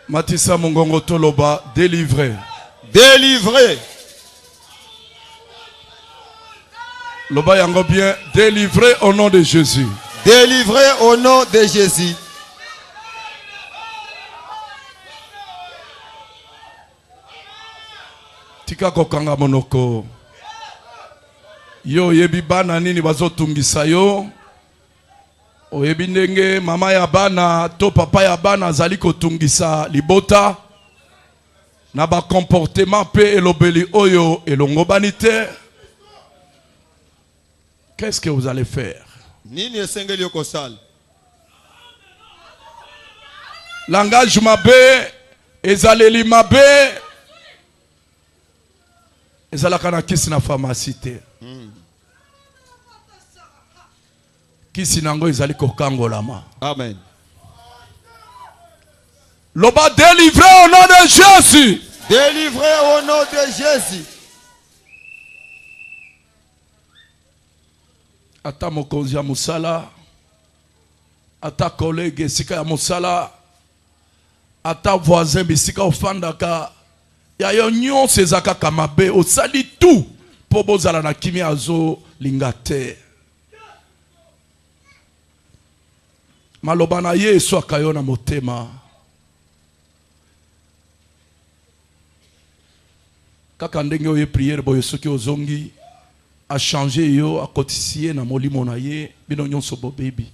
Matissa Mongongo Toloba, délivré. Délivré. Loba yango bien, délivré au nom de Jésus. Délivré au nom de Jésus. Tika kokanga monoko. Yo yebi bana nini bazotungisa yo. Oyebi ndenge mama ya bana to papa ya bana azali kotungisa libota. Na ba comportement pe elobeli oyo elongo banite. Qu'est-ce que vous allez faire? Nini esengeli okosala? Langage mabe, ezaleli mabe. Ezalaka na kisi na pharmacie te. Kisi nango ezali kokangolama. Amen. Loba délivré au nom de Jésus. Délivré au nom de Jésus. Ata mokonzi ya musala, ata collègue esika ya musala, ata voisin bisika ofandaka, ya yo nyonso ezaka kamabe, osali tout po bozala na kimi azo lingate. Maloba na ye eswaka yo na motema. Kaka ndenge oye prière boyo soki ozongi a changé yo a cotisé na molimo na ye bino nyonso bo baby.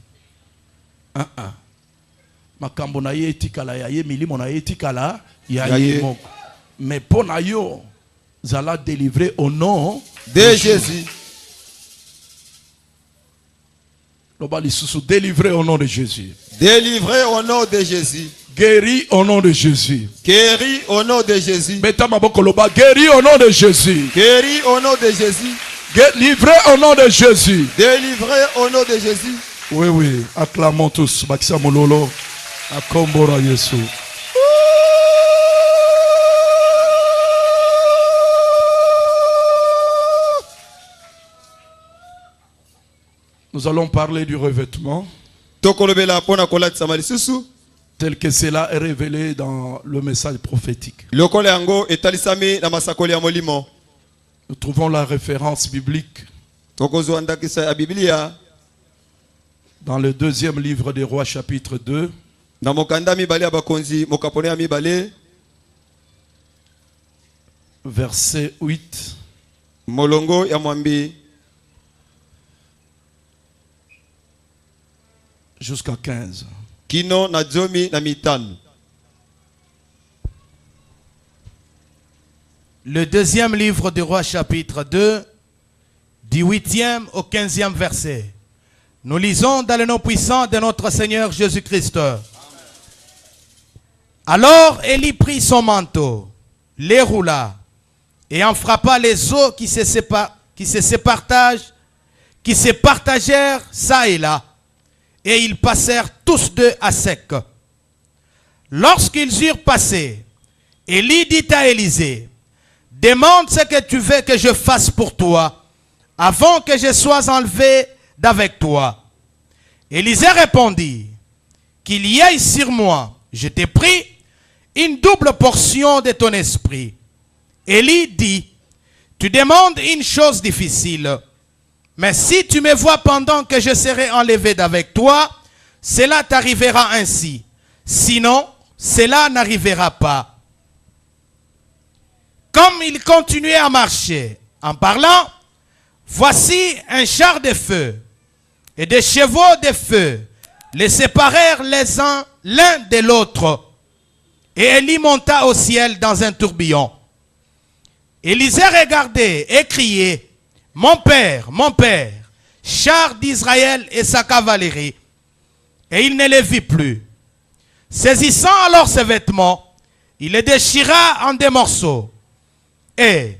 Makambo na ye etikala ya ye milimo na ye etikala ya ye moko. Mais pour na yo zala délivrer au nom de Jésus. Lobali susu délivré au nom de Jésus. Délivré au nom de Jésus. Guéri au nom de Jésus. Guéri au nom de Jésus. Beta maboko loba guéri au nom de Jésus. Guéri au nom de Jésus. Délivré au nom de Jésus. Délivré au nom de Jésus. Oui, oui. Acclamons tous. Bakisa Mololo. Akombora Yesu. Nous allons parler du revêtement tel que cela est révélé dans le message prophétique. Nous trouvons la référence biblique dans le deuxième livre des Rois, chapitre 2. Verset 8. Jusqu'à 15. Kino na zomi na mitano. Le deuxième livre du Roi, chapitre 2, du 8e au 15e verset. Nous lisons dans le nom puissant de notre Seigneur Jésus-Christ. Alors Élie prit son manteau, les roula, et en frappa les eaux qui se partagèrent ça et là. Et ils passèrent tous deux à sec. Lorsqu'ils eurent passé, Élie dit à Élisée, demande ce que tu veux que je fasse pour toi, avant que je sois enlevé d'avec toi. Élisée répondit, qu'il y ait sur moi, je t'ai pris, une double portion de ton esprit. Élie dit, tu demandes une chose difficile. Mais si tu me vois pendant que je serai enlevé d'avec toi, cela t'arrivera ainsi. Sinon, cela n'arrivera pas. Comme il continuait à marcher, en parlant, voici un char de feu et des chevaux de feu les séparèrent les uns l'un de l'autre. Et Élie monta au ciel dans un tourbillon. Élisée regardait et criait, mon père, char d'Israël et sa cavalerie. Et il ne les vit plus. Saisissant alors ses vêtements, il les déchira en des morceaux. Et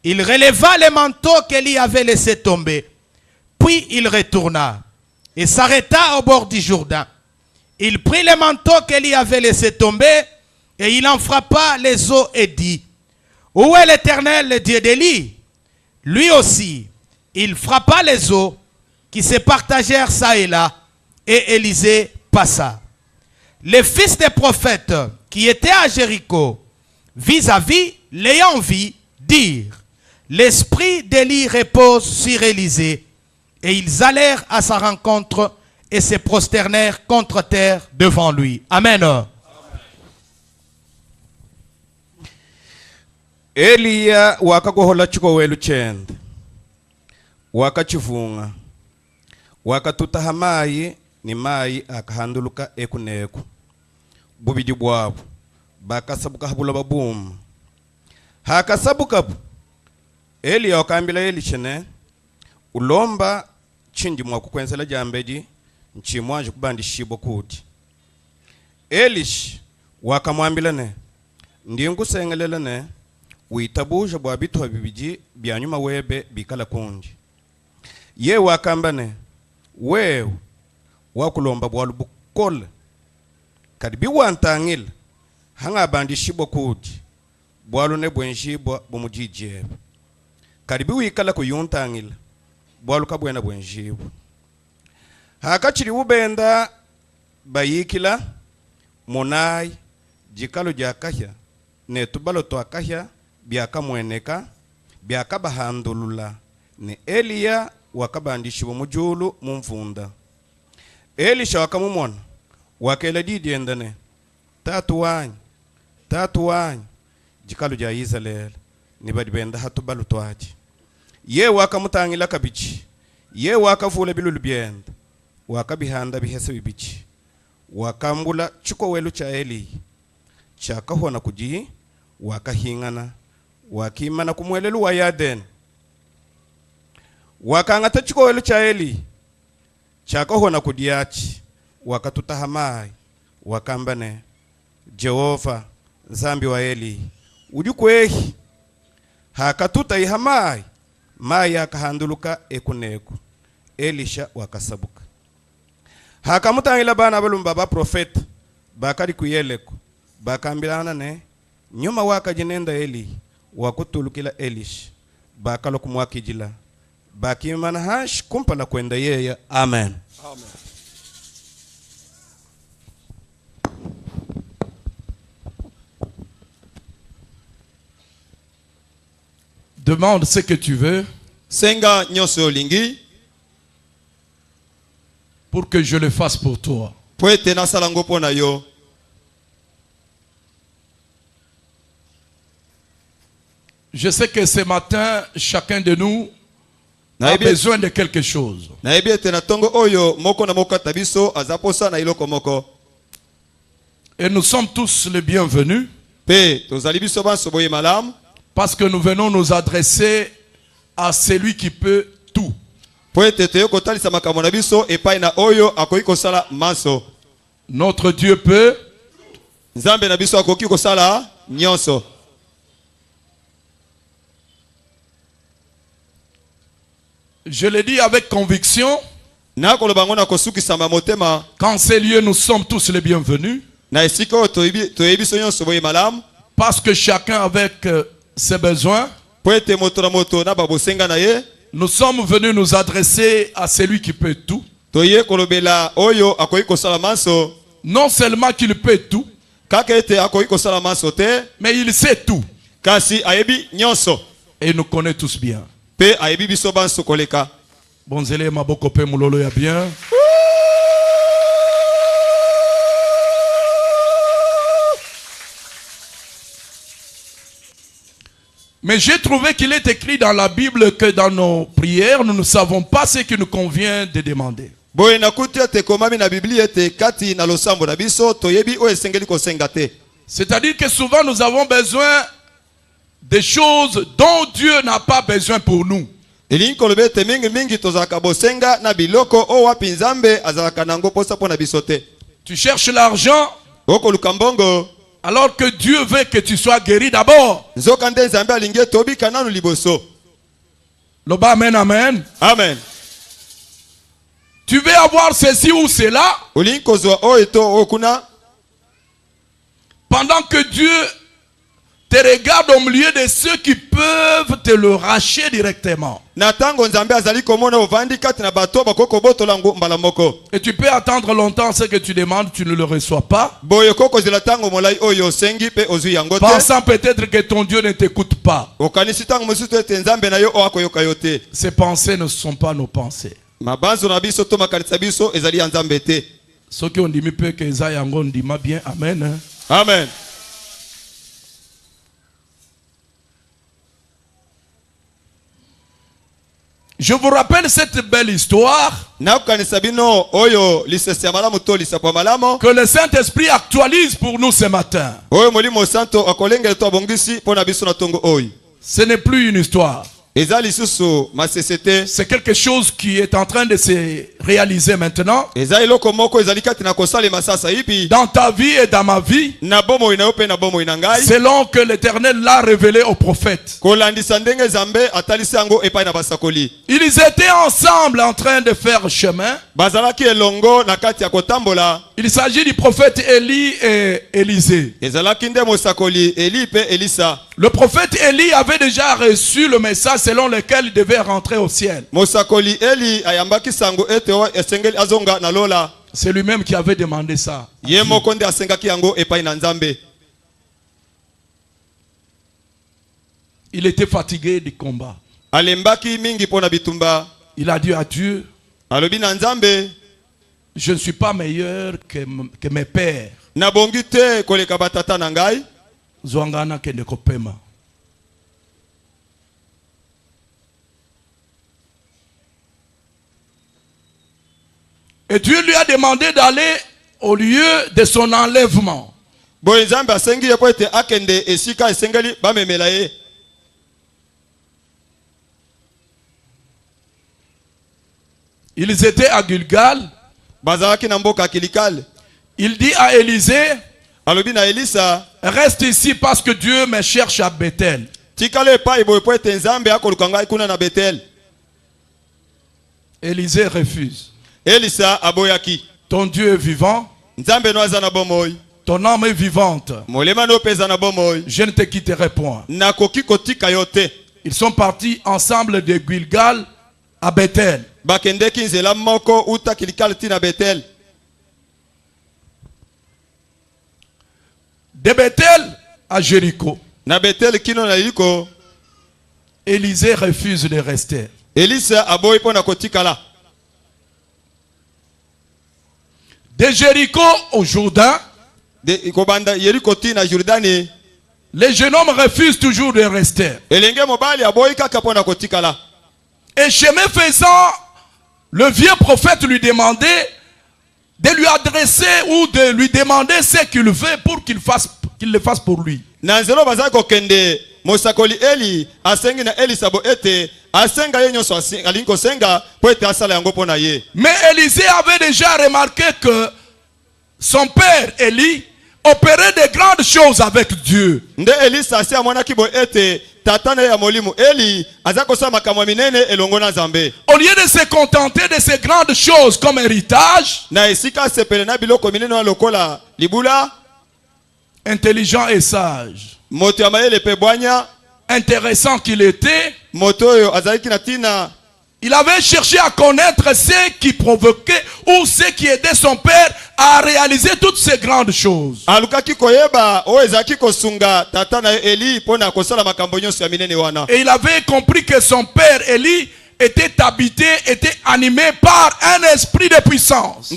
il releva les manteaux qu'Élie avait laissés tomber. Puis il retourna et s'arrêta au bord du Jourdain. Il prit les manteaux qu'Élie avait laissés tomber et il en frappa les eaux et dit, où est l'Éternel, le Dieu d'Élie? Lui aussi, il frappa les eaux qui se partagèrent ça et là, et Élisée passa. Les fils des prophètes qui étaient à Jéricho, vis-à-vis, l'ayant vu, dirent: l'esprit d'Élie repose sur Élisée. Et ils allèrent à sa rencontre et se prosternèrent contre terre devant lui. Amen. Eliya wakagohola chikowelu chende wakachivunga wakatutaha mayi ni mayi akahanduluka ekuneku bubidi bwabo bakasabuka habula babuma hakasabukabu Eliya wakambila Elishene ulomba chinji mwakukwenzela jambeji nchimwanje kubandi shibo kuti Elish wakamwambila ne ndingusengelela ne witabusha bwa bitwa bibiji byanyuma webe bikala kunji ye wakamba ne wewe wakulomba bwa lubukola kadibi wantangila hanga bandi shibo kuti bwalu ne bwenshibwa bumujijebe kadibi wikala kuyuntangila bwalu kabwena bwenshibwa hakachiri ubenda bayikila monai jikalo jakahya ne tubalo twakahya byakamweneka byakabahandulula ne Eliya wakabandishiwa mujulu mumfunda Elisha wakamumona wakela didiendane tatu wanyu jikalo ja Israel ni badibenda hatubalo twaji ye wakamutangila kabichi ye wakavula bilulu byenda wakabihanda bihese bibichi wakambula chikowelu cha Eli chakahona kuji wakahingana wakimana kumwelelu wa Yaden wakangata chikowelu cha Eli chakahona kudiachi wakatutahamai wakambane Jehova zambi wa Eli ujukwehi hakatuta ihamai maya akahanduluka ekuneku Elisha wakasabuka hakamutangila bana balumba ba profeta bakari kuyeleko bakambilana ne nyuma wakajinenda Eli wakutulukila Elish bakalo kumwakijila bakimana hash kumpala kwenda yeya. Amen. Amen. Demande ce que tu veux Senga nyonso olingi pour que je le fasse pour toi. po ete nasala ngo mpo na yo. Je sais que ce matin, chacun de nous a Nayebi besoin de quelque chose. ete na tongo oyo moko na moko ata biso aza posa na iloko moko. Et nous sommes tous les bienvenus Pe tozali biso banso boye malamu parce que nous venons nous adresser à celui qui peut tout. po ete toye kotalisa makambo na biso epai na oyo akoki kosala manso. Notre Dieu peut. Nzambe na biso akoki kosala nyonso. Je le dis avec conviction. Na koloba ngo na kosukisama motema Qu'en ces lieux, nous sommes tous les bienvenus. na esika oyo toyebi biso nyonso boye malamu Parce que chacun avec ses besoins, po ete moto na moto na babosenga na ye nous sommes venus nous adresser à celui qui peut tout. toye kolobela oyo akoki kosala manso. Non seulement qu'il peut tout, Kaka ete akoki kosala manso te mais il sait tout. kasi ayebi nyonso Et il nous connaît tous bien. pe ayebi biso banso koleka. Bonzele maboko pe mulolo ya bien. Mais j'ai trouvé qu'il est écrit dans la Bible que dans nos prières, nous ne savons pas ce qui nous convient de demander. Boye nakuti ete komami na Biblia ete kati na losambo na biso toyebi oyo esengeli kosenga te. C'est-à-dire que souvent nous avons besoin des choses dont Dieu n'a pas besoin pour nous. Elingi koloba ete mingi tozalaka bosenga na biloko oyo wapi Nzambe azalaka nango posa mpo na biso te. Tu cherches l'argent Okoluka mbongo alors que Dieu veut que tu sois guéri d'abord. nzoka nde Nzambe alingi ete obika nanu liboso. Loba amen amen. Amen. Tu veux avoir ceci ou cela Olingi kozwa oyo to okuna pendant que Dieu te regarde au milieu de ceux qui peuvent te le racher directement. Na tango nzambe azali komona ovandi kati na bato bakoko botola mbala moko. Et tu peux attendre longtemps ce que tu demandes, tu ne le reçois pas. Boye koko zela tango molai oyo sengi pe ozui yango te. Pensant peut-être que ton Dieu ne t'écoute pas. Okanisi tango mosusu ete nzambe na yo o akoyoka yo te. Ces pensées ne sont pas nos pensées. Mabanzo na biso to makanisa biso ezali ya nzambe te. Ceux qui ont dit peu que ça yango ndima bien, amen. Hein? Amen. Je vous rappelle cette belle histoire que le Saint-Esprit actualise pour nous ce matin. Ce n'est plus une histoire. C'est quelque chose qui est en train de se réaliser maintenant. Dans ta vie et dans ma vie. Selon que l'Éternel l'a révélé aux prophètes. Ils étaient ensemble en train de faire chemin. Il s'agit du prophète Élie et Élisée. Le prophète Élie avait déjà reçu le message selon lequel il devait rentrer au ciel. C'est lui-même qui avait demandé ça. Il était fatigué du combat. Il a dit à Dieu, je ne suis pas meilleur que mes pères. Zwangana kende kopema. Et Dieu lui a demandé d'aller au lieu de son enlèvement. Ils étaient à Gilgal. Il dit à Élisée, reste ici parce que Dieu me cherche à Bethel. Élisée refuse. Ton Dieu est vivant. Ton âme est vivante. Je ne te quitterai point. Ils sont partis ensemble de Gilgal à Bethel. De Bethel à Jéricho. Élisée refuse de rester. De Jéricho au Jourdain, les jeunes hommes refusent toujours de rester. Et chemin faisant, le vieux prophète lui demandait de lui adresser ou de lui demander ce qu'il veut pour qu'il le fasse pour lui. Mais Élisée avait déjà remarqué que son père Élie opérait de grandes choses avec Dieu. Au lieu de se contenter de ces grandes choses comme héritage, intelligent et sage, intéressant qu'il était, il avait cherché à connaître ce qui provoquait ou ce qui aidait son père à réaliser toutes ces grandes choses. Et il avait compris que son père Élie était habité, était animé par un esprit de puissance.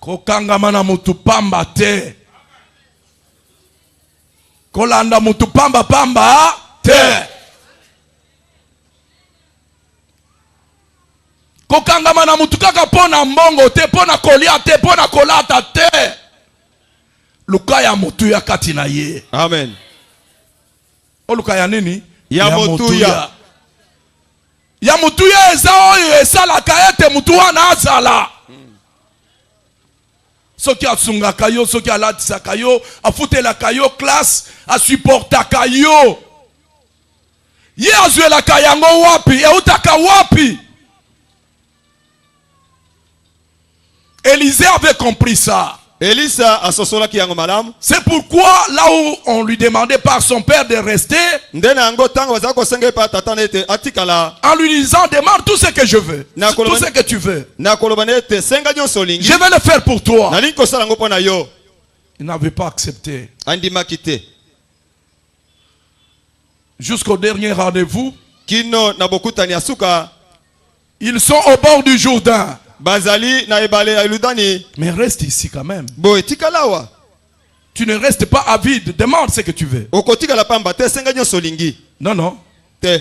Kokangama mutu pamba te. Kolanda mutu pamba pamba te. Kokangama na mutu kaka pona mbongo te, pona kolia te, pona kolata te. Lukaya mutu ya katina ye. Amen. O lukaya nini? Ya mutu ya. Ya mutu ya eza oyo esala kaete mutu wana azala. Soki asunga kayo, soki alatisa kayo, afutela kayo classe, asupporta kayo. Ye azuela kayango wapi, e utaka wapi. Élisée avait compris ça. Elisa asosolaki yango malamu. C'est pourquoi là où on lui demandait par son père de rester, Nde na yango tango bazali kosenga pa tata na ete atikala. en lui disant demande tout ce que je veux, Na tout ce que tu veux, Na koloba na ete senga nyonso olingi. je vais le faire pour toi. Nalingi kosala yango mpo na yo. Il n'avait pas accepté. Andimaki te. Jusqu'au dernier rendez-vous, Kino na bokutani ya suka. ils sont au bord du Jourdain. Bazali na ebale ya Yordani. Mais reste ici quand même. Bo etikalawa. Tu ne restes pas avide. Demande ce que tu veux. Okotikala pamba te senga nyonso olingi. Non, non. Te.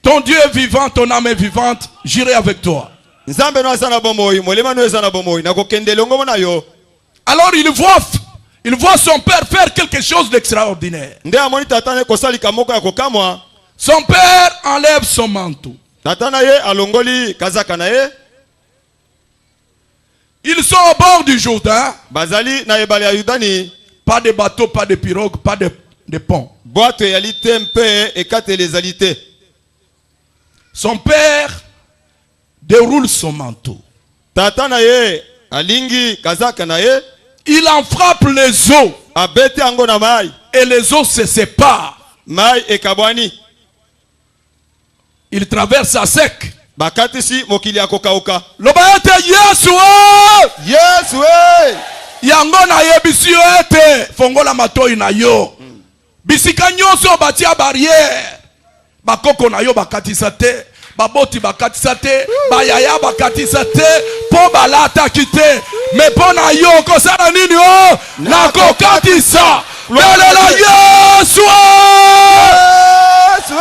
Ton Dieu est vivant, ton âme est vivante. J'irai avec toi. Nzambe no azana bomoi, molema no ezana bomoi. Na kokende longo na yo. Alors il voit son père faire quelque chose d'extraordinaire. Nde amoni tata ne kosalika moko ya kokamwa. Son père enlève son manteau. Tata na ye alongoli kazaka na ye. Ils sont au bord du Jourdain. Bazali na ebale ya Yordani. Pas de bateau, pas de pirogue, pas de pont. Boato ya lite mpe ekatele ezali te. Son père déroule son manteau. Tata na ye alingi kazaka na ye. Il en frappe les eaux. Abete yango na mai. Et les eaux se séparent. Mai ekabwani. Il traverse à sec. Bakatisi mokili ya kokauka. Lobayete Yesu. Yesu Yango na yebisi yo ete fongola matoi na yo. Bisika nyonso batia barrière. Bakoko na yo bakatisa te. Baboti bakatisa te. Bayaya bakatisa te. Po balata kite. Mais po na yo kosala nini o? Na kokatisa. Belela Yesu. Yesu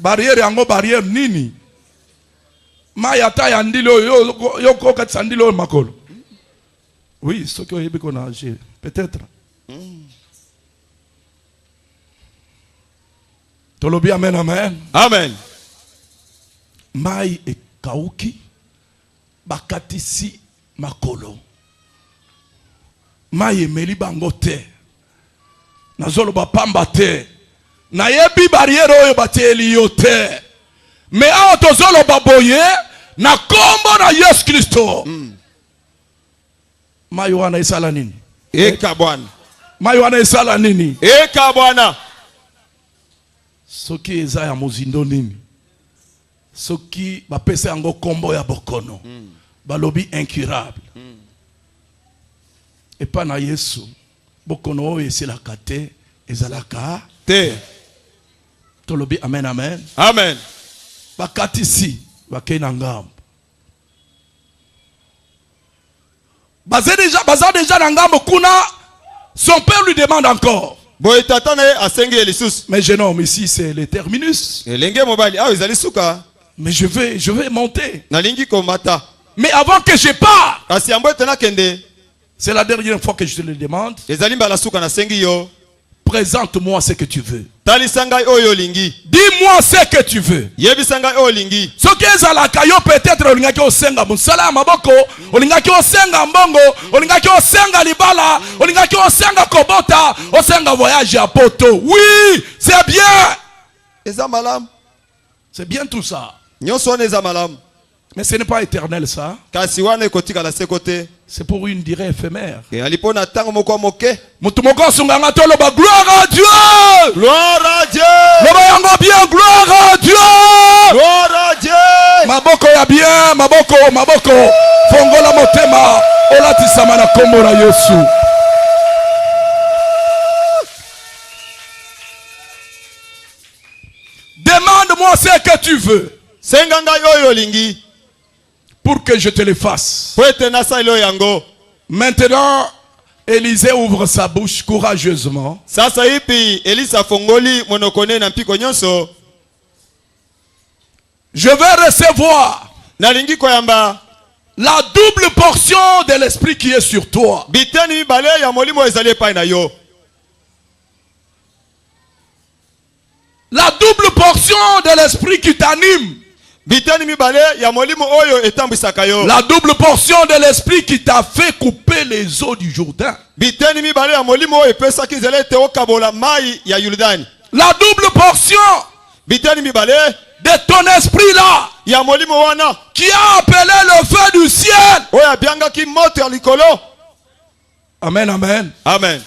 Barrière yango barrière nini? Mayata ya ndilo yo kokatisa ndilo makolo. Oui, ce que yebi kona age peut-être. Tolobi amen amen. Amen. Mai e kauki bakatisi makolo. Mai emeli bango te. Nazolo bapamba te. Na yebi barrière oyo bateli yo te. Mais aho tozolo baboye na kombo na Yesu Kristo. Mai wana isala nini? Eka bwana. Mai wana isala nini? Eka bwana. Soki eza ya mozindo nini? Soki bapesa yango kombo ya bokono. Balobi incurable. Et pas na Yesu. Bokono oyo esilaka te ezalaka Te. tolobi amen amen. Amen. Bakatisi bakei na ngambo. Baza déjà na ngambo kuna. Son père lui demande encore. Boy tata na ye asengi elisusu. Mais jeune homme, ici c'est le terminus. Elenge mobali awo ezali suka. Mais je vais monter. Nalingi komata. Mais avant que je parte, Kasi yambo etena kende. c'est la dernière fois que je te le demande. Ezali mbala suka na sengi yo. Présente-moi ce que tu veux. Talisanga oyo lingi. Dis-moi ce que tu veux. Yebisanga oyo lingi. Ce qui est à la caillou peut-être olingaki osenga musala maboko, olingaki osenga mbongo, olingaki osenga libala, olingaki osenga kobota, osenga voyage à poto. Oui, c'est bien. Eza malamu. C'est bien tout ça. Nyonso wana eza malamu. Mais ce n'est pas éternel ça. Kasi wana ekotika la sekote. C'est pour une durée éphémère. Et alipona tango moko moke. Mutumoko sunganga toloba gloire à Dieu. Gloire à Dieu. Loba yango bien gloire à Dieu. Gloire à Dieu. Maboko ya bien, maboko. Fongola motema, olatisama na kombo na Yesu. Demande-moi ce que tu veux. Senganga oyo lingi. Pour que je te le fasse. Po ete nasali oyo yango. Maintenant, Élisée ouvre sa bouche courageusement. Sasa ipi Elisa fongoli monokone na mpiko nyonso. Je vais recevoir Nalingi koyamba. la double portion de l'esprit qui est sur toi. Biteni mibale ya molimo ezali epai na yo. La double portion de l'esprit qui t'anime. Biteni mibale ya molimo oyo etambwisaka yo. La double portion de l'esprit qui t'a fait couper les eaux du Jourdain. Biteni mibale ya molimo oyo epesaki nzela ete okabola mai ya Yordani. La double portion Biteni mibale de ton esprit là, ya molimo wana qui a appelé le feu du ciel. oyo abiangaki moto ya likolo. Amen, amen. Amen.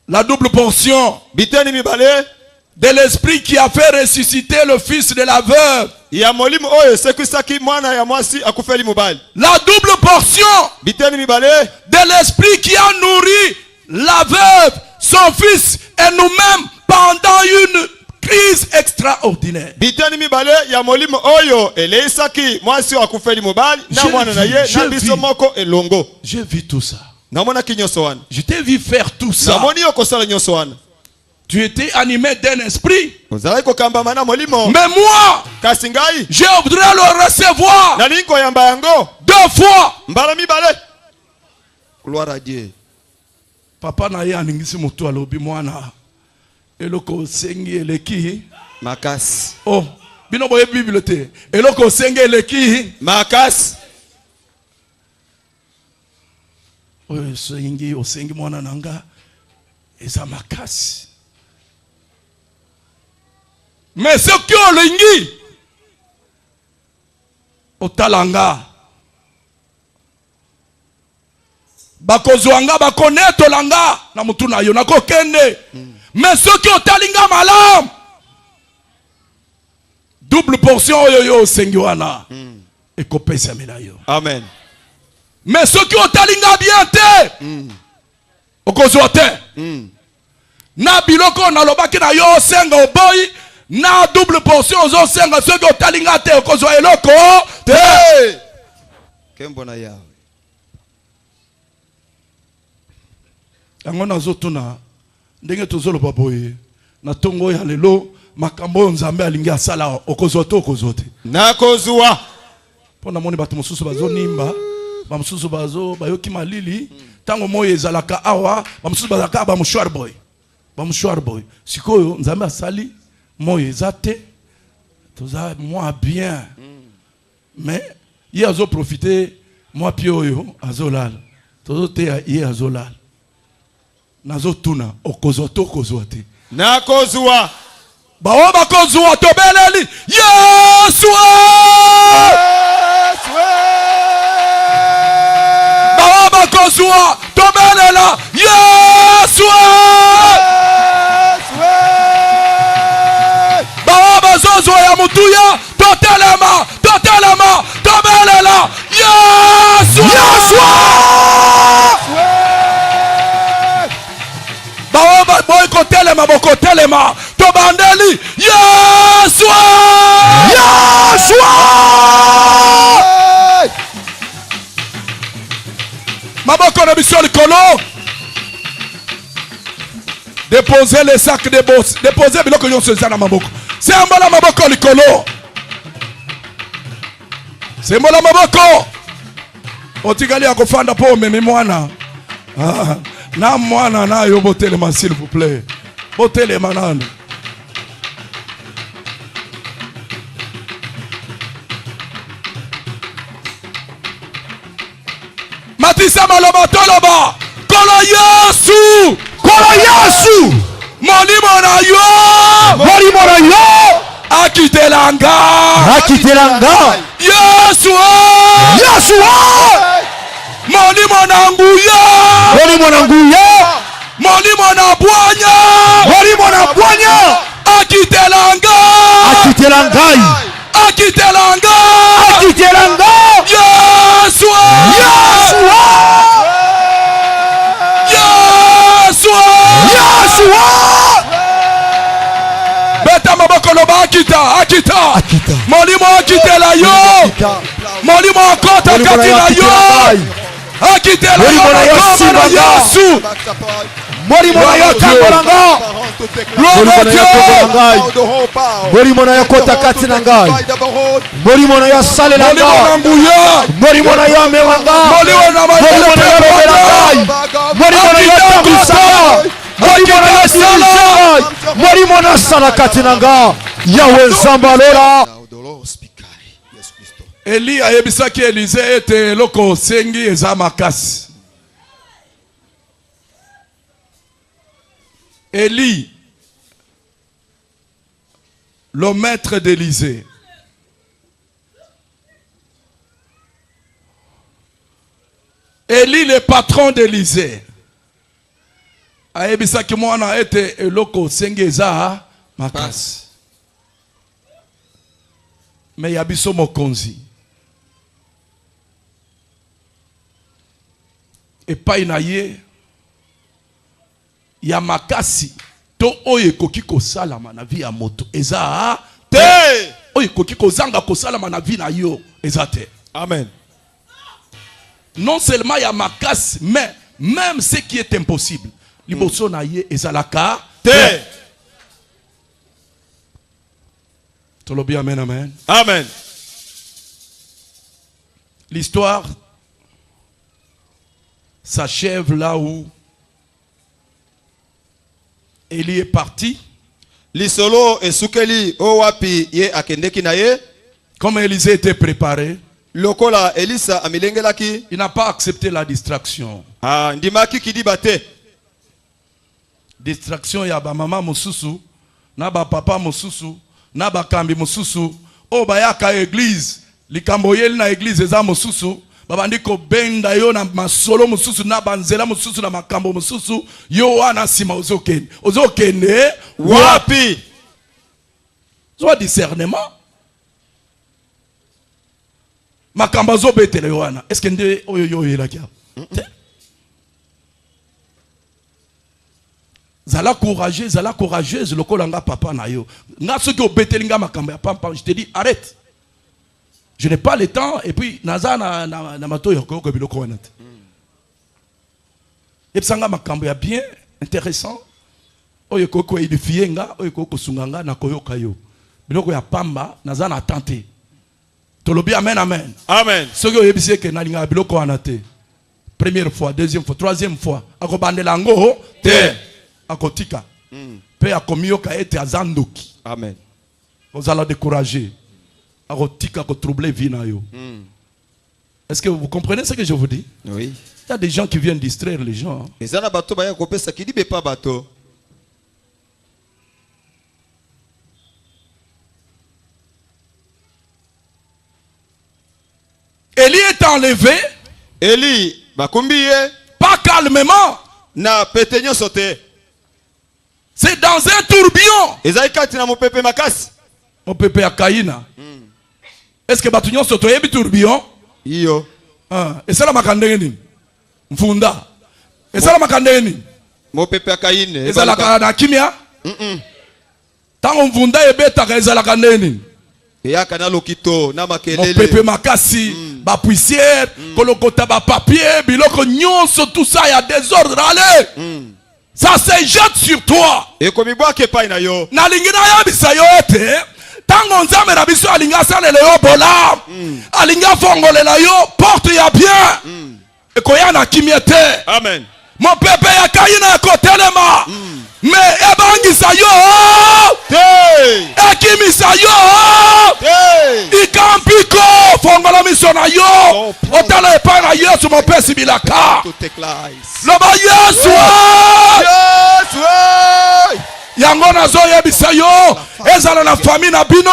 La double portion Biteni mibale de l'esprit qui a fait ressusciter le fils de la veuve. ya molimo oyo esekwisaki mwana ya mwasi akufeli mobali. La double portion Biteni mibale de l'esprit qui a nourri la veuve, son fils et nous-mêmes pendant une crise extraordinaire. biteni mibale ya molimo oyo eleisaki mwasi oyo akufeli mobali na Je mwana na vis, ye je na biso vis. moko elongo. J'ai vu tout ça. Namonaki nyonso wana. Je t'ai vu faire tout ça. Namoni yo kosala nyonso wana. Tu étais animé d'un esprit. Ozalaki kokambama na molimo. Mais moi, Kasi ngai je voudrais le recevoir nalingi koyamba yango 2 fois. mbala mibale. Gloire à Dieu. Papa na ye aningisi moto alobi mwana eloko sengi eleki. Makasi. Oh, bino boye Bible te. Eloko sengi eleki. Makasi. Oyo sengi osengi mwana nanga eza makasi. Mais ce qui olingi otalanga bakozwanga bakonetolanga na mutu na yo nakokende. Mais ce qui otalinga malam double portion oyo yo osengi wana ekopesamela yo. Amen. Mais ce qui otalinga bien te okozwa te. Na biloko na lobaki na yo senga oboyi na double portion ozo senga ce qui otalinga te okozwa eloko te. Kembo na yawe. Yango nazotuna ndenge tozoloba boye na tongo ya lelo makambo oyo Nzambe alingi asala okozwa te okozwa te. Nakozwa. Pona moni bato mosusu bazonimba bamosusu bazo bayoki malili tango moyo ezalaka awa bamosusu bazalaka bamushwar boy sikoyo Nzambe asali moyo ezate toza moi bien mais ye azo profiter moi pioyo azolala tozo te ye azolala nazo tuna okozwa to okozwa te. Nakozwa. Bawo bakozwa tobeleli Yesu. Bawo bakozwa tobelela Yesu. Bawo bazozwa ya mutuya totelema tobelela Yesu. Bawo boy kotelema bokotelema tobandeli Yesu. Maboko na biso likolo. Déposez les sacs de boss. Déposez biloko nyonso eza na maboko. Sembola maboko likolo. Sembola maboko. Otikali ya kofanda po meme mwana. Na mwana na yo botelema s'il vous plaît. Botelema nani. Matisa maloba toloba. Kolo Yesu. Molimo na yo. Akitelanga. Yesu. Molimo na nguya. Molimo na bwanya. Akitelanga. Yesu. Beta maboko loba akita. Molimo akitela yo. Molimo akota kati na yo. Akitela maboko na Yesu. Molimo na yo tambolanga. Molimo na yo kota kati na ngai. Molimo na yo salela ngai. Molimo na yo melanga. Molimo na yo bobela ngai. Molimo na yo tambisa. Molimo na yo sala. Molimo na sala kati na ngai. Yawe Nzambalola. Eli ayebisaki Elize ete eloko sengi eza makasi. Élie, le maître d'Élysée. Élie, le patron d'Élysée. Aebisaki mwana ete eloko sengeza makasi. Mais yabiso mokonzi. Epai na ye ya makasi to oye koki kosalama na vie ya moto eza te oye koki kozanga kosalama na vie na yo eza te. Amen. Non seulement ya makasi, mais même ce qui est impossible liboso na ye ezalaka te. Tolobi amen amen. Amen. L'histoire s'achève là où Élie est parti. Lisolo esukeli owapi ye akendeki na ye. Comme Élisée était préparé, Lokola Elisa amilengelaki. il n'a pas accepté la distraction. Ndimaki kidibate. Distraction ya ba mama mususu, na ba papa mususu, na ba kambi mususu. O bayaka église, likambo yeli na église eza mususu. Babandi ko benda yo na masolo mususu na banzela mususu na makambo mususu yo wana sima ozokende Wapi? Soit discernement. Makambo zobetele yo wana. Est-ce que nde oyo yo yelaki? Zala courageuse lokola nga papa na yo. Nga soki obeteli nga makambo ya papa, je te dis arrête. Je n'ai pas le temps et puis naza na mato yoko ko biloko wana. Et psanga makambo ya bien intéressant. Oyo ko edifier nga, oyo ko sunganga na koyoka yo. Biloko ya pamba naza na tenter. Tolobi amen amen. Amen. Soki oyebisi ke na linga biloko wana te. Première fois, deuxième fois, troisième fois, akobandela ngo te. Akotika. Pe akomiyoka ete azandoki. Amen. Vous allez décourager. Akotika ko troubler vie na yo. Est-ce que vous comprenez ce que je vous dis? Oui. Il y a des gens qui viennent distraire les gens. Ezana bato baya kopesa kidibe pa bato. Élie est enlevé. Eli bakumbiye. Pas calmement. Na petenyo sote. C'est dans un tourbillon. Ezaikati na mopepe makasi. Mon pépé à Kaïna. Est-ce que Batunyon soto yebi tourbillon? Iyo. Et ça la makandeni. Mfunda. Et ça la makandeni. Mopepe akaine. Et ça la kana kimia? Tango mfunda ebeta ka ezala kandeni. Ya kana lokito na Mon makelele. pépé makasi, ba poussière, kolokota ba papier, biloko nyonso tout ça, il y a désordre. Allez. Ça se jette sur toi. Ekomibwake pa na yo. Na lingina ya bisayo ete. Tango nzambe na biso alinga salele yo bola. Alinga fongolela yo porte ya bien. Ekoya na kimiete. Amen. Mon pépé ya kayina ya kotelema. Mais ebangisa yo. Hey! Ekimisa yo. Hey! Ikampiko fongola miso na yo. Otala epa na Yesu mon père sibilaka. To take lies. Loba Yesu. Yes, way! Yango nazo yebisa yo ezala na famille na bino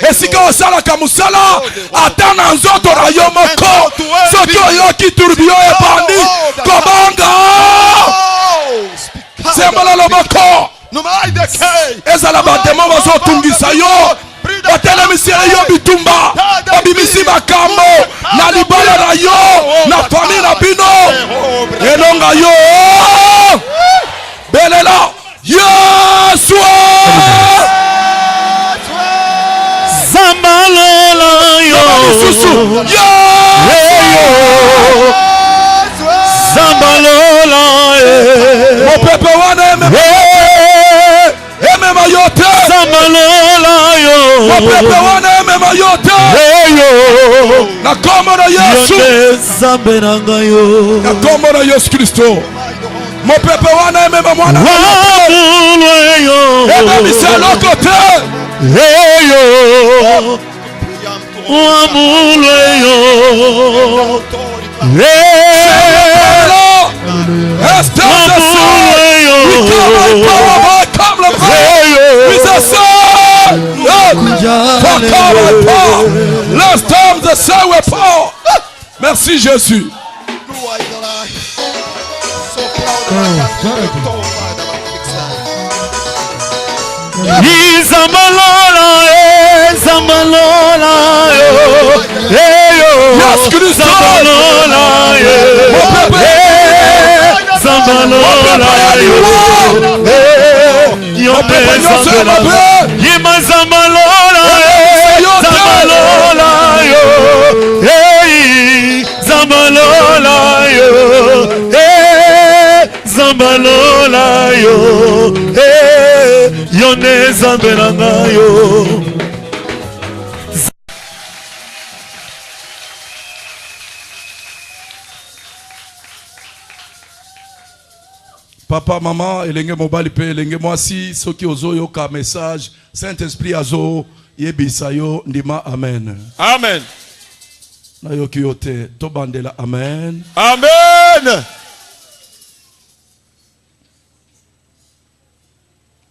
esika osalaka musala ata na nzoto na yo moko soki oyoki tourbillon ebandi kobanga sembola loboko ezala bademo bazotungisa yo batelemisele yo bitumba babimisi makambo na libala na yo na famille na bino elonga yo belela Yesu Zambalola yo. Zambalola mon peuple wana aime mayote. Zambalola yo. Mon peuple wana aime mayote. Na kombo na Yesu. Zambe nanga yo. Na kombo na Yesu Kristo. Mon peuple wana aime mwana. Wamulwe yo. Ebe miselo kote. Yo. Wamulwe yo. Esther, we come by power For power and power. Last time the sun with power. Merci Jésus. Zamalola, Zamalola, Yes, Christ. Zamalola, Zamalola, Yima Zamalola, Zamalola, Zamalola, Zamalola, Yone Zambelanga yo. Papa, maman, elenge mobali pe elenge mwasi soki ozo yoka message Saint-Esprit azo yebisa yo ndima amen. Amen. Na yoki yote to bandela amen. Amen.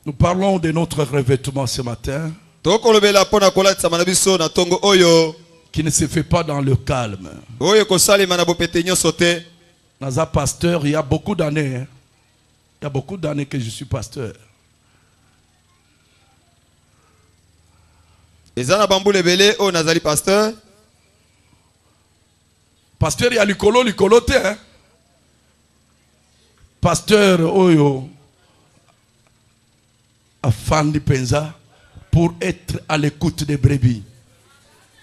Nous parlons de notre revêtement ce matin Tokolobela pona kolatisa manabiso na tongo oyo qui ne se fait pas dans le calme. oyo kosalema na bopete nyonso te. Naza pasteur, il y a beaucoup d'années. Hein. Il y a beaucoup d'années que je suis pasteur. Eza na bambula ebele oyo nazali pasteur. Pasteur, il y a likolo te. Hein. Pasteur oyo afandi penza pour être à l'écoute des brebis.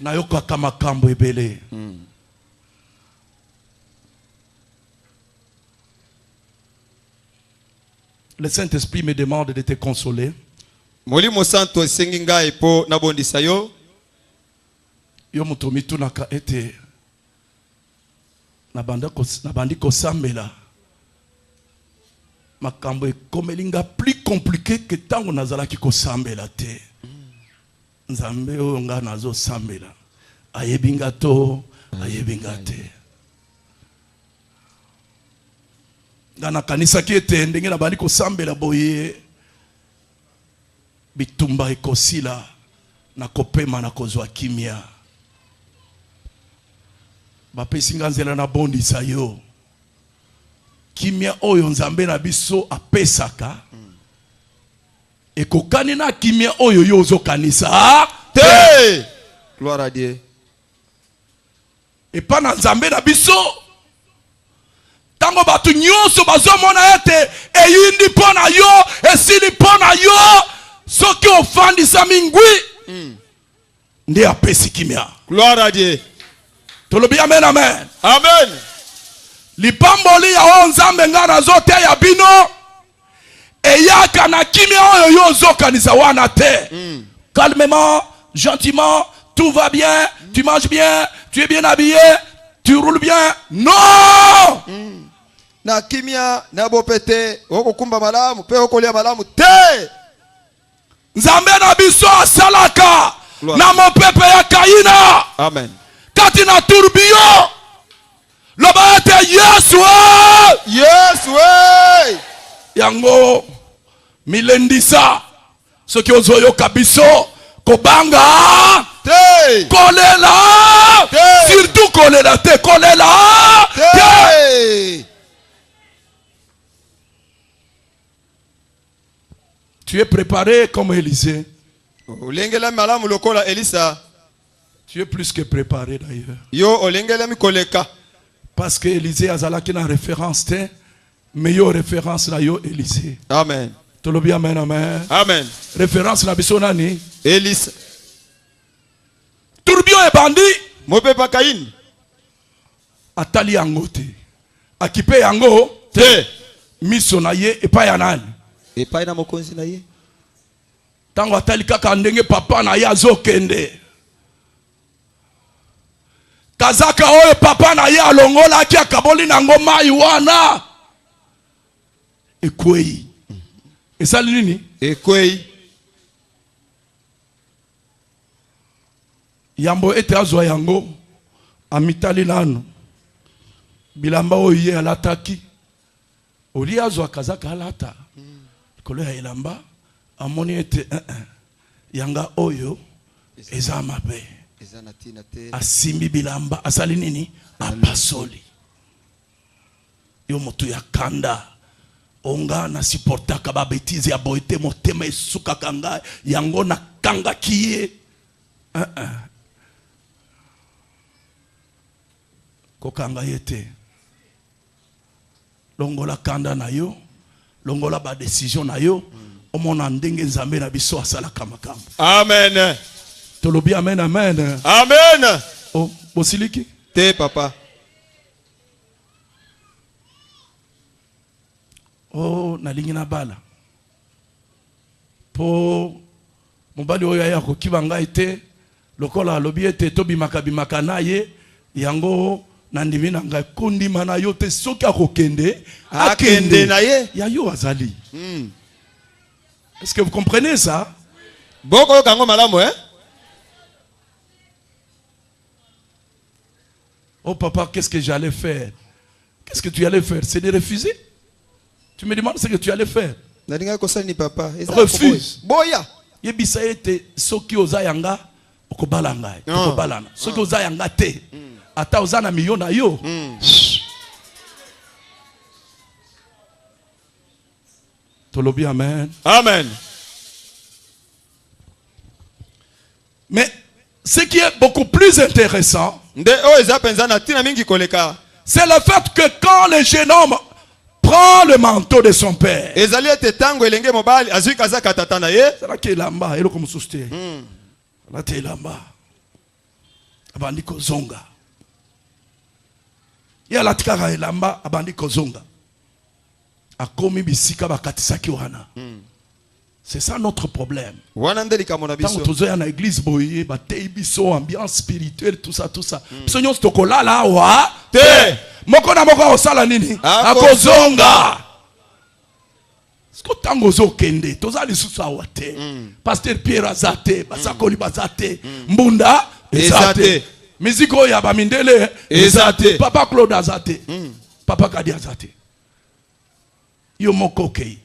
Nayoka kama kambo ebele. Le Saint-Esprit me demande de te consoler. Molimo santo esengi ngai po nabondisa yo. Yo moto mitunaka ete nabandi kosambela. Makambo ekomelinga plus compliqué que tango nazalaki kosambela te. Nzambe oyo nga nazo sambela. Ayebinga to, ayebinga te. Ngana kanisa ki ete ndenge nabandi kosambela boye. Bitumba ekosila na kopema na kozwa kimia. Bapesi nga nzela na bondisa yo. Kimia oyo nzambe na biso apesaka. Ekokani na kimia oyo yo ozokanisa Te! Gloire à Dieu. epa na nzambe na biso. Tango batu nyonso bazomona ete eyindi pona yo, esili pona yo, soki ofandisa mingwi nde apesi kimia. Gloire à Dieu. Tolobi amen amen. Amen. Lipamboli ya nzambe nga nazote ya bino eyaka na kimia oyo yo ozokanisa wana te. Calmement, gentiment, tout va bien, tu manges bien, tu es bien habillé, tu roules bien. Non! Na kimia na bopete okokumba malamu pe okolia malamu te. Nzambe na biso asalaka Gloire. na mopepe ya Kaina. Amen. Kati na turbio loba ete Yesu Yes way. yango milendisa soki ozoyoka biso kobanga Te. kolela Te. surtout kolela te kolela te. Te. Tu es préparé comme Élisée. Olengela malamu lokola Elisa. Tu es plus que préparé d'ailleurs. Yo olengela mikoleka. Parce que Élisée azalaki na référence te, mais yo référence na yo Élisée. Amen. Tolobi amen amen. Amen. Référence na biso nani? Elisa. Tourbillon et bandit Mopepa Kain. atali yango te. Akipe yango Te. miso na ye epai ya nani? Epai na mokonzi na ye. Tango atali kaka ndenge papa na ye azokende. Kazaka oyo papa na ye alongolaki akaboli nango mai wana. Ekwei. Esali nini? Ekwei. Yambo ete azwa yango amitali nanu. Bilamba oyo ye alataki. Oli azwa kazaka alata. Kolo ya elamba amoni ete yanga oyo eza mabe asimbi bilamba asali nini apasoli yo moto ya kanda onga na supportaka ba bêtise ya boite motema esuka kanga yango na kanga kiye ko kanga yete longola kanda na yo longola ba décision na yo omona ndenge nzambe na biso asala kamakambo. Amen. Tolobi amen amen. Amen. Oh bosiliki Te papa. Oh nalingi na bala po mobali oyo ya ko kibanga ete lokola alobi ete tobimaka bimaka na ye yango nandimi na ngai kondima na yo te soki akokende akende na ye ya yo azali. Est-ce que vous comprenez ça? Boko kango malamu Oh papa, qu'est-ce que j'allais faire? Qu'est-ce que tu allais faire? C'est de refuser? Tu me demandes ce que tu allais faire? Refuse. Boya. Yebisa ete soki oza yanga okobala ngai. Okobalana. Soki oza yanga te. Ata oza na million na yo. Tolobi amen. Amen. Mais ce qui est beaucoup plus intéressant, c'est le fait que quand le jeune homme prend le manteau de son père, c'est là qu'il est là-bas, il est comme souci. Là, il est là-bas. Abandi kozonga. Il y a la tkara là-bas, abandi kozonga. Akomi bisika bakatisaki wana. C'est ça notre problème. Quand tu es dans l'église, tu as ambiance spirituelle, tout ça, tout ça. Si tu es là, wa te. Moko na moko osala nini? Akozonga. Sko tango zo kende, toza lisusu awate. Pasteur Pierre azate, basakoli bazate, mbunda ezate. Miziko ya bamindele ezate. Papa Claude azate. Papa Kadi azate. Yo moko kei.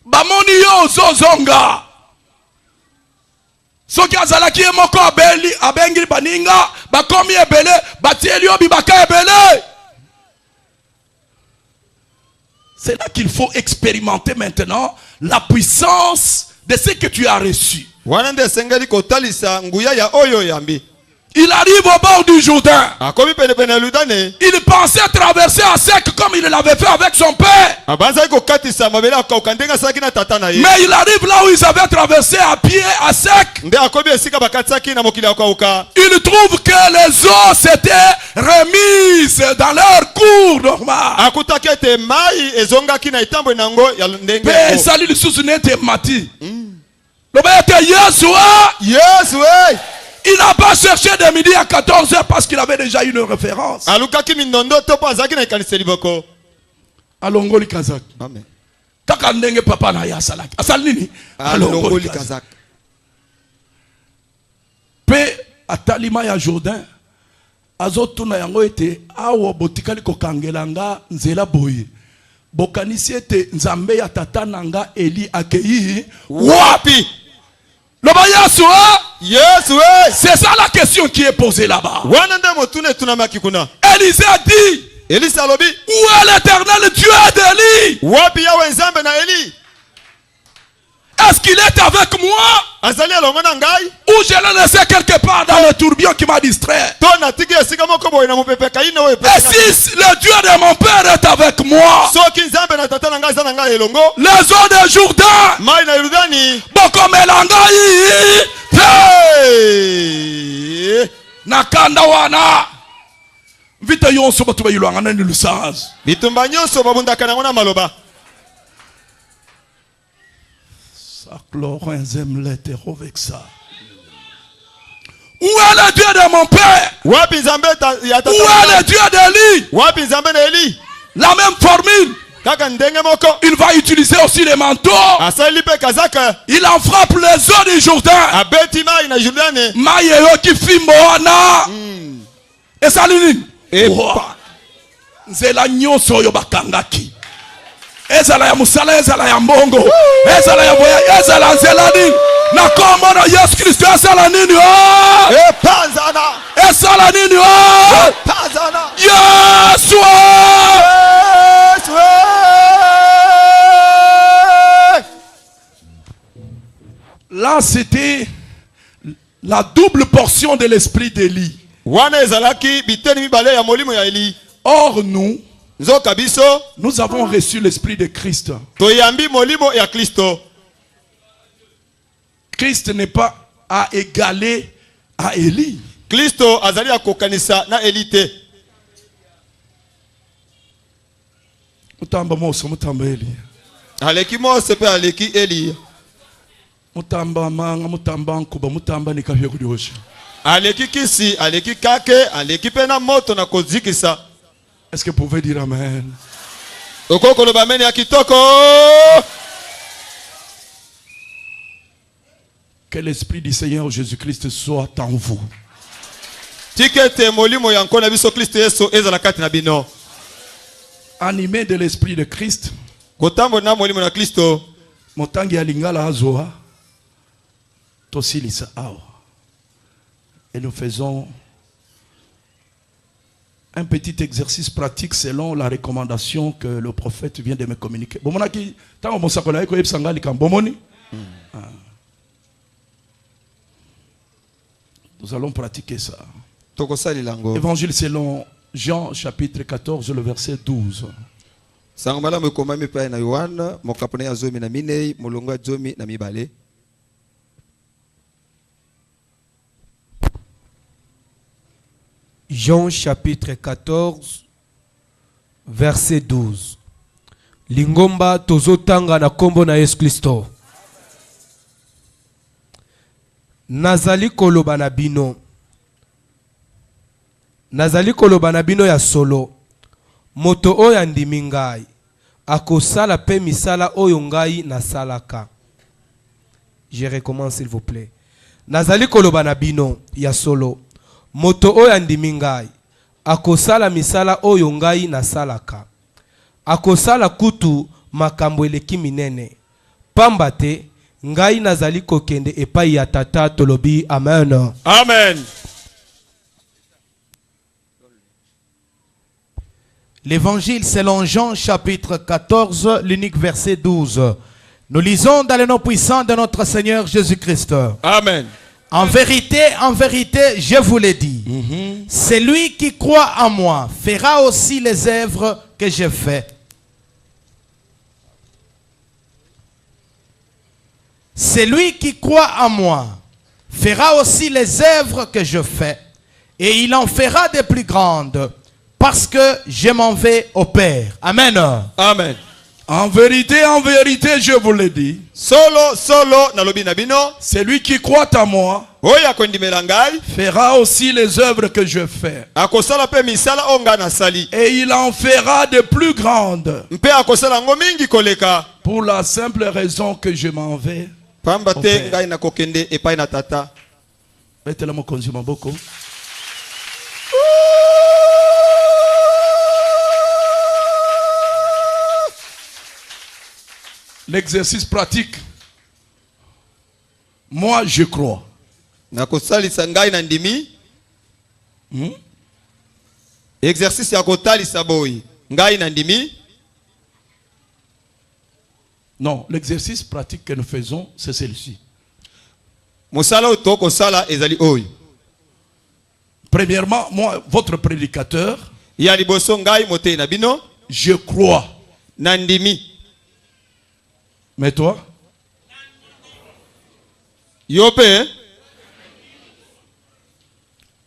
Bamoni yo zozonga. Soki azalaki moko abeli abengi baninga bakomi ebele batieli obi baka ebele. C'est là qu'il faut expérimenter maintenant la puissance de ce que tu as reçu. Il arrive au bord du Jourdain. Il pensait traverser à sec comme il l'avait fait avec son père. Mais il arrive là où ils avaient traversé à pied, à sec. Il trouve que les eaux s'étaient remises dans leur cours normal. Il n'a pas cherché de midi à 14h parce qu'il avait déjà une référence. Alongoli Kazak. Amen. Takandenge papa na ya salaki. Asalini? Alongoli Kazak. Pe atalima ya Jourdain. Azotuna yango ete awo botikali kokangelanga nzela boye. Bokanisi ete nzambe ya tata nanga Eli akei wapi? C'est ça la question qui est posée là-bas. Élisée a dit, où est l'éternel Dieu d'Élie? Est-ce qu'il est avec moi? Ou je l'ai laissé quelque part dans le tourbillon qui m'a distrait? Et si le Dieu de mon père est avec moi, les eaux de Jourdain, nakanda wana vita yonso batu bayilwanga na lusange bitumba nyonso babundaka nango na maloba. Où est le Dieu de mon père? Où est le Dieu d'Élie? La même formule. Il va utiliser aussi les manteaux. Il en frappe les eaux du Jourdain. Mayeyo ki fimbo wana. Esalini. Nzela nyonso yo bakangaki. ezala ya musala, ezala ya mbongo, ezala ya voyage, ezala nzela nini, na kombo na Yesu Kristo ezala nini Panzana. ezala nini Panzana. Yesu Là c'était la double portion de l'esprit d'Élie. Wana ezalaki biteni mibale ya molimo ya Eli. Or nous, Nzoka biso nous avons reçu l'esprit de Christ. toyambi molimo ya Kristo. Christ n'est pas à égaler à Élie. Kristo azali akokanisa na Eli te. Mutamba Mose, mutamba Eli. Aleki Mose pe aleki Eli. Mutamba manga, mutamba nkuba, mutamba nikavye kudiosha. Aleki kisi, aleki kake, aleki pe na moto na kozikisa. Est-ce que vous pouvez dire amen? Okoko lo bameni ya kitoko. Que l'esprit du Seigneur Jésus-Christ soit en vous. Tikete molimo ya nkona biso Kristo Yesu ezala kati na bino. Animé de l'esprit de Christ, Kotambo na molimo na Kristo. motangi ya lingala azoa, tosilisa awa. Et nous faisons un petit exercice pratique selon la recommandation que le prophète vient de me communiquer. Bomonaki, tango mosakola eko yebsangani kan bomoni. Nous allons pratiquer ça. Tokosali lango. Évangile selon Jean chapitre 14 le verset 12. Sangmala mekomami pa na Yohana mokapone ya zomi na minei molongo ya zomi na mibale. Jean chapitre 14, verset 12. Lingomba tozotanga na kombo na Yesu Kristo. Nazali koloba na bino. Nazali koloba na bino ya solo. Moto oyo andimi ngai. Akosala pe misala oyo ngai nasalaka. Je recommence s'il vous plaît. Nazali koloba na bino ya solo. Moto oyo andimi ngai. Akosala misala oyo ngai nasalaka. Akosala kutu makambo eleki minene. Pamba te ngai nazali kokende epai ya tata tolobi amen. Amen. L'évangile selon Jean chapitre 14, l'unique verset 12. Nous lisons dans le nom puissant de notre Seigneur Jésus-Christ. Amen. En vérité, je vous l'ai dit. Celui qui croit en moi fera aussi les œuvres que je fais. Celui qui croit en moi fera aussi les œuvres que je fais. Et il en fera de plus grandes. Parce que je m'en vais au Père. Amen. Amen. En vérité, je vous le dis. Solo nalobi na bino. Celui qui croit en moi Oya kondimela ngai fera aussi les œuvres que je fais. akosala pe misala onga na sali. Et il en fera de plus grandes. Mpe akosala ngo mingi koleka. Pour la simple raison que je m'en vais. Pamba te Okay. ngai na kokende epai na tata. Mettez-le mon consume beaucoup. L'exercice pratique. Moi, je crois. Na kosalisa ngai na ndimi. Exercice ya kotalisa boy. Ngai na ndimi. Non, l'exercice pratique que nous faisons, c'est celui-ci. Mosala oto kosala ezali oy. Premièrement, moi, votre prédicateur, Ya liboso ngai mote na bino. je crois. Na ndimi. Mais toi? Yope.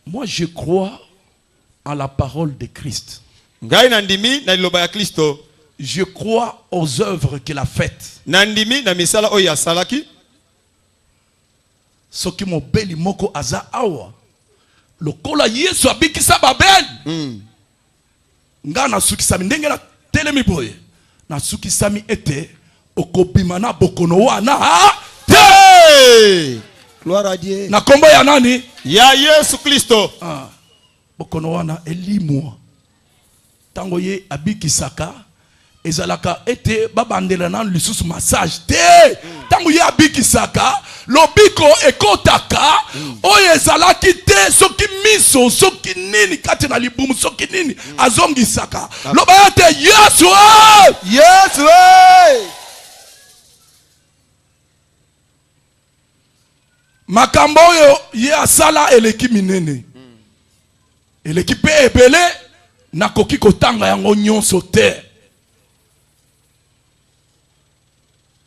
Moi, je crois en la parole de Christ. Ngai na ndimi na liloba ya Kristo. Je crois aux œuvres qu'il a faites. Na ndimi na misala oyo asalaki. Soki mobeli moko aza awa. Lokola Yesu abikisa babeli. Nga na sukisami ndenge na telemi boye. Na sukisami ete okobimana bokono wana. Hey! Gloire à Dieu. Na kombo ya nani? Ya Yesu Kristo. Bokono wana elimwa. Tango ye abikisaka ezalaka ete babandela na lisusu massage te tangu ya bikisaka lobiko ekotaka oyo ezalaki te soki miso soki nini kati na libumu soki nini azongisaka loba ete Yesu Yesu makambo oyo ye asala eleki minene eleki pe ebele nakoki kotanga yango nyonso te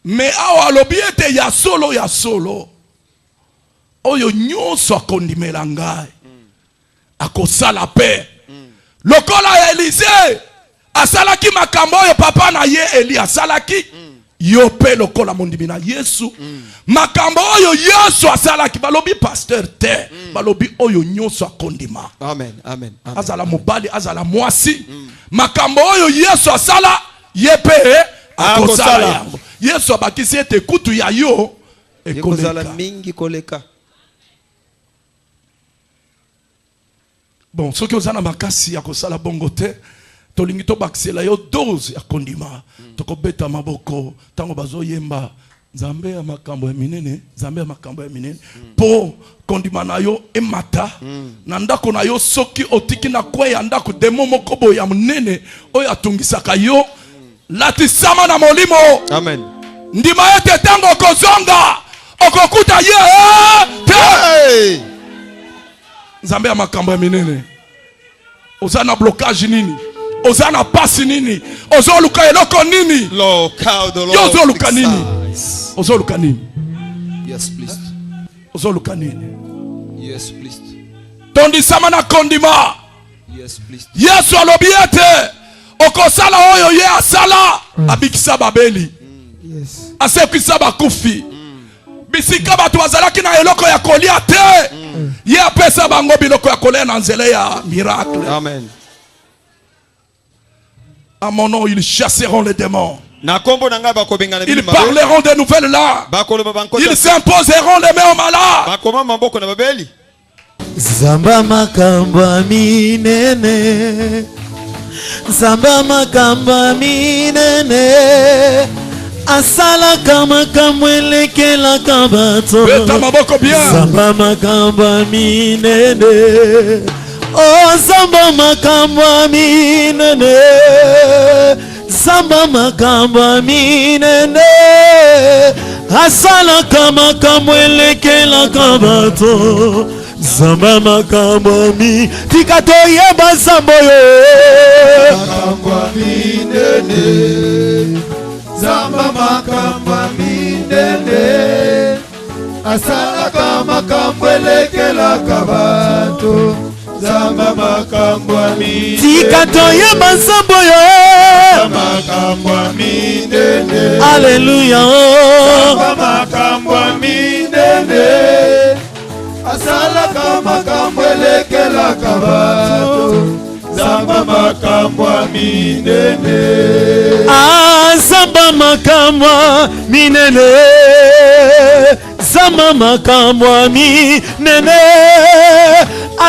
mais awa alobi ete ya solo oyo nyonso akondimela ngai akosala pe lokola ya Elise asalaki makambo oyo papa na ye Eli asalaki yo pe lokola mondimi na Yesu makambo oyo Yesu asalaki balobi pasteur te balobi oyo nyonso akondima. Amen, amen, amen. Azala mobali azala mwasi makambo oyo Yesu asala ye pe akosala yango. Yesu abakisi ete kutu ya yo ekozala mingi koleka. Bon, soki ozana makasi ya kosala bongo te tolingi to bakisela yo dose ya kondima tokobeta maboko tango bazoyemba Nzambe ya makambo ya minene Nzambe ya makambo ya minene po kondima na yo emata na ndako na yo soki otiki na kwe ya ndako demo moko boye ya munene oyo atungisaka yo latisama na molimo. Amen. Ndima ete tango kozonga okokuta ye te Nzambe ya makambo ya minene ozana blocage nini ozana pasi nini ozoluka eloko nini ozoluka nini ozoluka nini. Yes please. Ozoluka nini. Yes please. Tondisama na kondima. Yes please. Yesu alobi ete okosala oyo ye asala abikisa babeli asekisa bakufi bisika batu bazalaki na eloko ya kolia te ye apesa bango biloko ya kolia na nzela ya miracle. Amen. À mon nom ils chasseront les démons. Ils parleront des nouvelles là. Ils s'imposeront les mains aux malades. Zamba makamba minene Zamba makamba minene Asala kama kamwele kela kabato Zamba makamba minene Oh Zamba makamba minene Zamba makamba minene Asala kama kamwele kela kabato Zamba makamba mi tikato yeba zambo yo makamba minene Zamba makamba minene Asala kama kamwele kela kabato Zamba makamba minene tikato yeba zambo yo makamba minene Hallelujah Zamba makamba minene Asala kama kamwele kela kabato Zamba makamba minene Zamba makamba minene Zamba makamba minene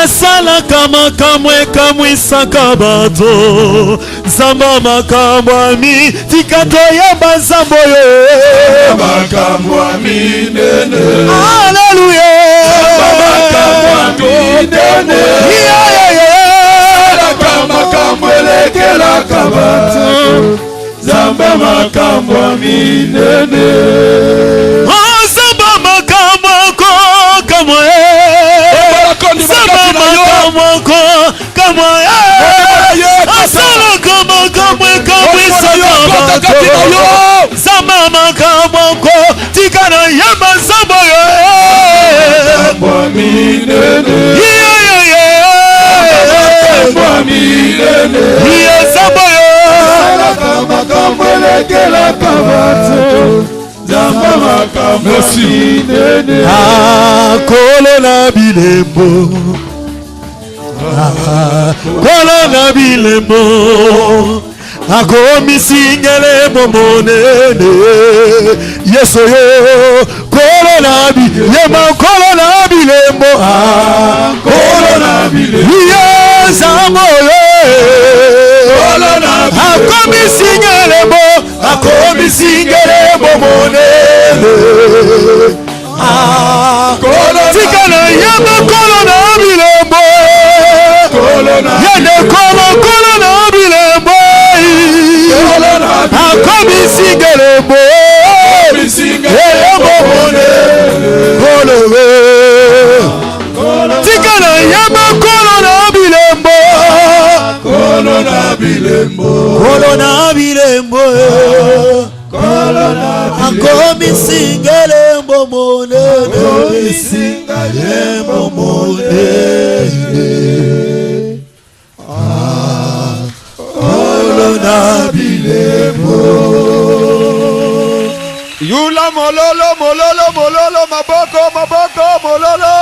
Asala kama kamwe kamwisa kabato Zamba makamba mi tikato yamba zambo yo makamba minene Hallelujah Zamba kamwele kela kabato Zamba makamba minene Zamba makamba ko kamwe Zamba makamba ko kamwe Asala kama kamwe kamwe sakabato Zamba makamba ko tikana yamba zambo yo makamba minene Kolo na bilembo Kolo na bilembo Akomisingele monene Yeso yo Kolo na bilembo Kolo na bilembo Kolo na bilembo Zambo yo Akomisingele yama kolo na bilembo. Yende kolo na bilembo. Akomi singelembo. Elembo mone. Kolo. Tikana yama kolo na bilembo. Kolo na bilembo. Akomi singelembo monene. Kolo na bilembo. Yula mololo, maboko, mololo.